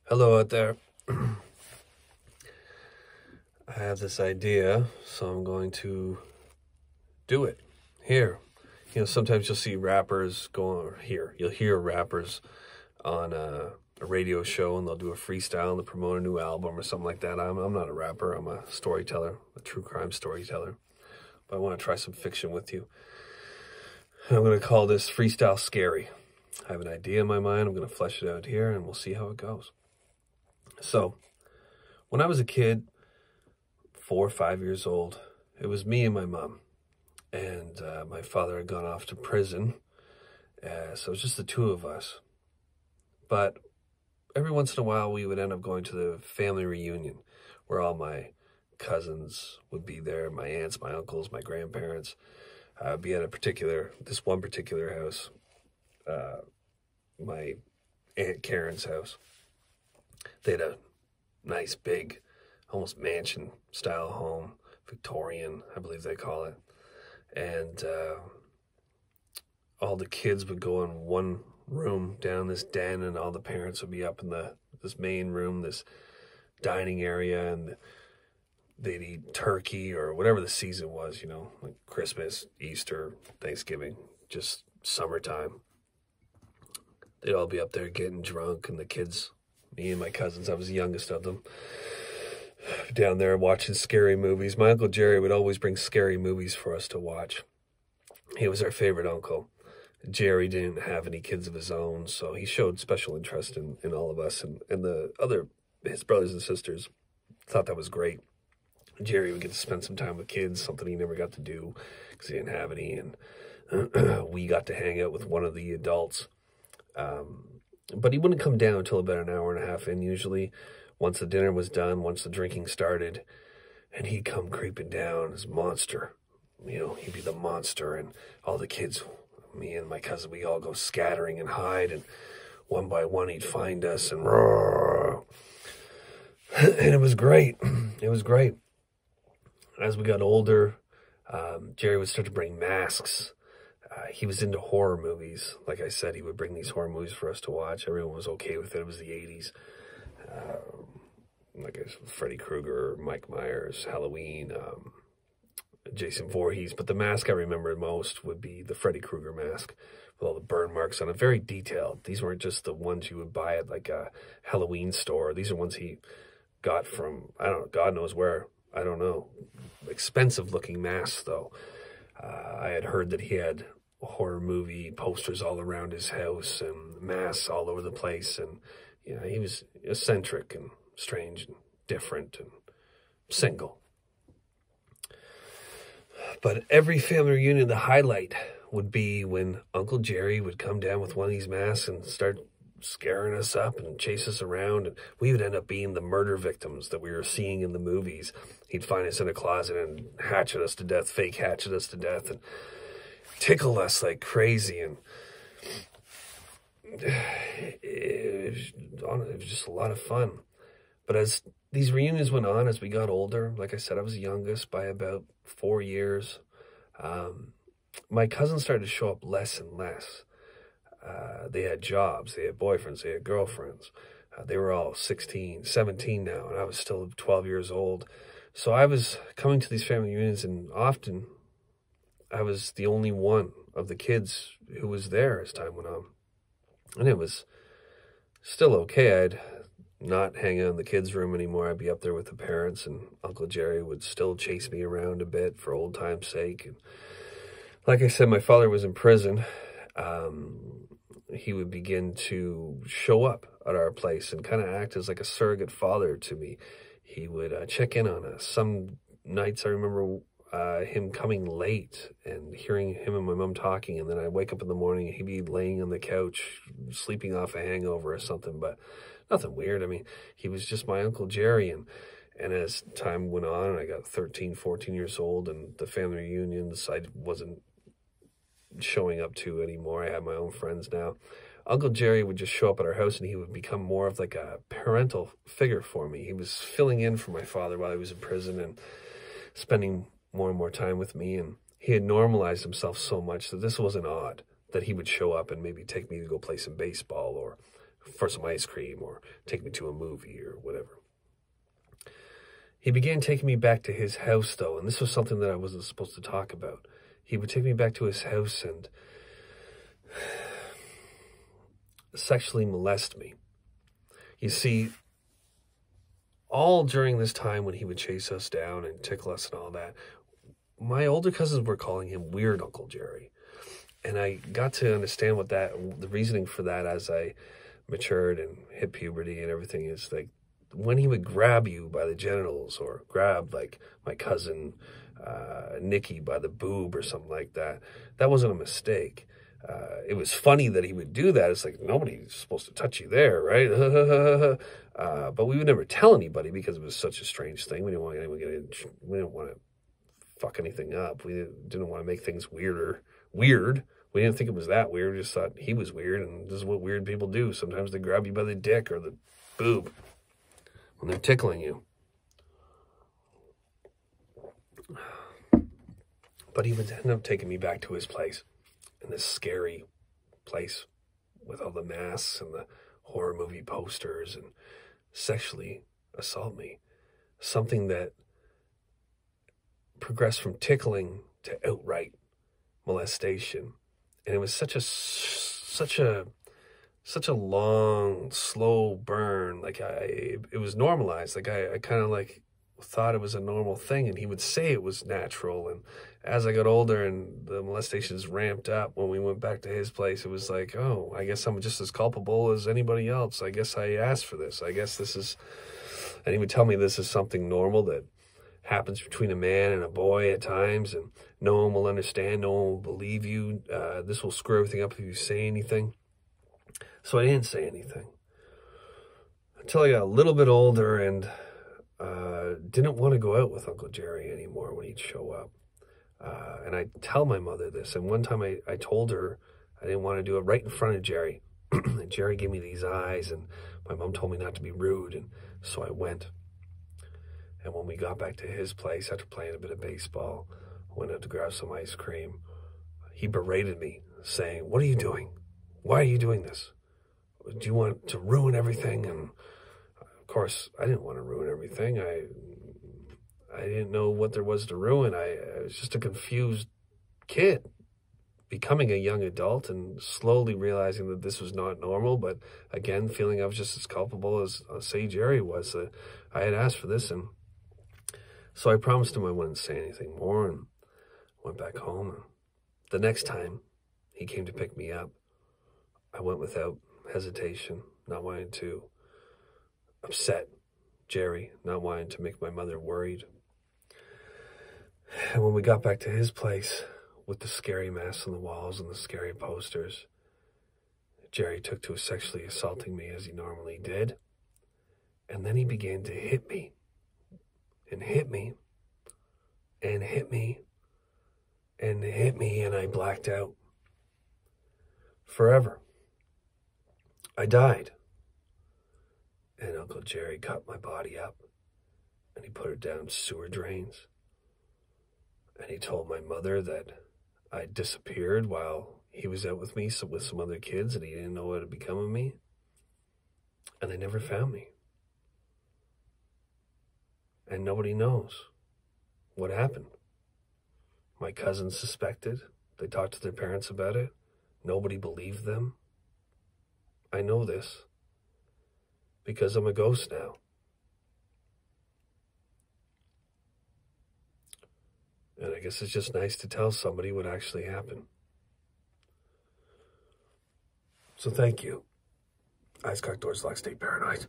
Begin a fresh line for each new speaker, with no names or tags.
Hello out there. I have this idea, so I'm going to do it here. Sometimes you'll see rappers you'll hear rappers on a radio show and they'll do a freestyle and they'll promote a new album or something like that. I'm not a rapper, I'm a storyteller, a true crime storyteller. But I want to try some fiction with you. I'm going to call this Freestyle Scary. I have an idea in my mind, I'm going to flesh it out here and we'll see how it goes. So, when I was a kid, 4 or 5 years old, it was me and my mom. And my father had gone off to prison, so it was just the two of us. But every once in a while, we would end up going to the family reunion, where all my cousins would be there, my aunts, my uncles, my grandparents. I'd be at this one particular house, my Aunt Karen's house. They had a nice, big, almost mansion-style home, Victorian, I believe they call it. And all the kids would go in one room down this den, and all the parents would be up in this main room, this dining area, and they'd eat turkey or whatever the season was, like Christmas, Easter, Thanksgiving, just summertime. They'd all be up there getting drunk, and the kids, me and my cousins, I was the youngest of them, down there watching scary movies. My Uncle Jerry would always bring scary movies for us to watch. He was our favorite uncle. Jerry didn't have any kids of his own, so he showed special interest in all of us, and his brothers and sisters thought that was great. Jerry would get to spend some time with kids, something he never got to do because he didn't have any, and we got to hang out with one of the adults. But he wouldn't come down until about an hour and a half in, usually, once the dinner was done, once the drinking started, and he'd come creeping down as monster. He'd be the monster, and all the kids, me and my cousin, we all go scattering and hide, and one by one he'd find us, and roar. And it was great. It was great. As we got older, Jerry would start to bring masks. He was into horror movies. Like I said, he would bring these horror movies for us to watch. Everyone was okay with it. It was the 80s. Freddy Krueger, Mike Myers, Halloween, Jason Voorhees. But the mask I remember most would be the Freddy Krueger mask with all the burn marks on it. Very detailed. These weren't just the ones you would buy at like a Halloween store. These are ones he got from, God knows where. I don't know. Expensive looking masks, though. I had heard that he had horror movie posters all around his house and masks all over the place. And, he was eccentric and strange and different and single. But every family reunion, the highlight would be when Uncle Jerry would come down with one of these masks and start scaring us up and chase us around, and we would end up being the murder victims that we were seeing in the movies. He'd find us in a closet and hatchet us to death, fake hatchet us to death, and tickle us like crazy. And it was just a lot of fun. But as these reunions went on, as we got older, like I said, I was the youngest by about 4 years. My cousins started to show up less and less. They had jobs, they had boyfriends, they had girlfriends. They were all 16, 17 now, and I was still 12 years old. So I was coming to these family reunions, and often I was the only one of the kids who was there as time went on. And it was still okay. I'd not hang out in the kids' room anymore. I'd be up there with the parents, and Uncle Jerry would still chase me around a bit for old time's sake. And like I said, my father was in prison. He would begin to show up at our place and kind of act as like a surrogate father to me. He would check in on us. Some nights I remember him coming late and hearing him and my mom talking, and then I'd wake up in the morning and he'd be laying on the couch, sleeping off a hangover or something, but nothing weird. I mean, he was just my Uncle Jerry, and as time went on, and I got 13, 14 years old, and the family reunions I wasn't showing up to anymore. I had my own friends now. Uncle Jerry would just show up at our house, and he would become more of like a parental figure for me. He was filling in for my father while he was in prison and spending more and more time with me, and he had normalized himself so much that this wasn't odd that he would show up and maybe take me to go play some baseball or for some ice cream or take me to a movie or whatever. He began taking me back to his house, though, and this was something that I wasn't supposed to talk about. He would take me back to his house and sexually molest me. You see, all during this time when he would chase us down and tickle us and all that, my older cousins were calling him Weird Uncle Jerry. And I got to understand the reasoning for that as I matured and hit puberty and everything is like, when he would grab you by the genitals or grab like my cousin Nikki by the boob or something like that, that wasn't a mistake. It was funny that he would do that. It's like, nobody's supposed to touch you there, right? But we would never tell anybody because it was such a strange thing. We didn't want anyone we didn't want to fuck anything up. We didn't want to make things weird. We didn't think it was that weird. We just thought he was weird, and this is what weird people do. Sometimes they grab you by the dick or the boob when they're tickling you. But he would end up taking me back to his place, in this scary place with all the masks and the horror movie posters, and sexually assault me. Something that progressed from tickling to outright molestation. And it was such a long, slow burn. Like it was normalized. Like I kind of like thought it was a normal thing, and he would say it was natural. And as I got older and the molestations ramped up when we went back to his place, it was like, oh, I guess I'm just as culpable as anybody else. I guess I asked for this. I guess this is, and he would tell me this is something normal that happens between a man and a boy at times, and no one will understand, no one will believe you. This will screw everything up if you say anything. So I didn't say anything until I got a little bit older and didn't want to go out with Uncle Jerry anymore when he'd show up. And I'd tell my mother this. And one time I told her I didn't want to do it right in front of Jerry. And Jerry gave me these eyes, and my mom told me not to be rude. And so I went. And when we got back to his place after playing a bit of baseball, went out to grab some ice cream, he berated me, saying, "What are you doing? Why are you doing this? Do you want to ruin everything?" And of course, I didn't want to ruin everything. I didn't know what there was to ruin. I was just a confused kid, becoming a young adult and slowly realizing that this was not normal. But again, feeling I was just as culpable as, say, Jerry was. I had asked for this, and so I promised him I wouldn't say anything more and went back home. And the next time he came to pick me up, I went without hesitation, not wanting to upset Jerry, not wanting to make my mother worried. And when we got back to his place with the scary masks on the walls and the scary posters, Jerry took to sexually assaulting me as he normally did. And then he began to hit me and hit me and hit me and hit me, and I blacked out forever. I died. And Uncle Jerry cut my body up and he put it down sewer drains. And he told my mother that I disappeared while he was out with me with some other kids, and he didn't know what had become of me. And they never found me. And nobody knows what happened. My cousins suspected. They talked to their parents about it. Nobody believed them. I know this because I'm a ghost now. And I guess it's just nice to tell somebody what actually happened. So thank you. Eyes cocked, doors locked, stay paranoid.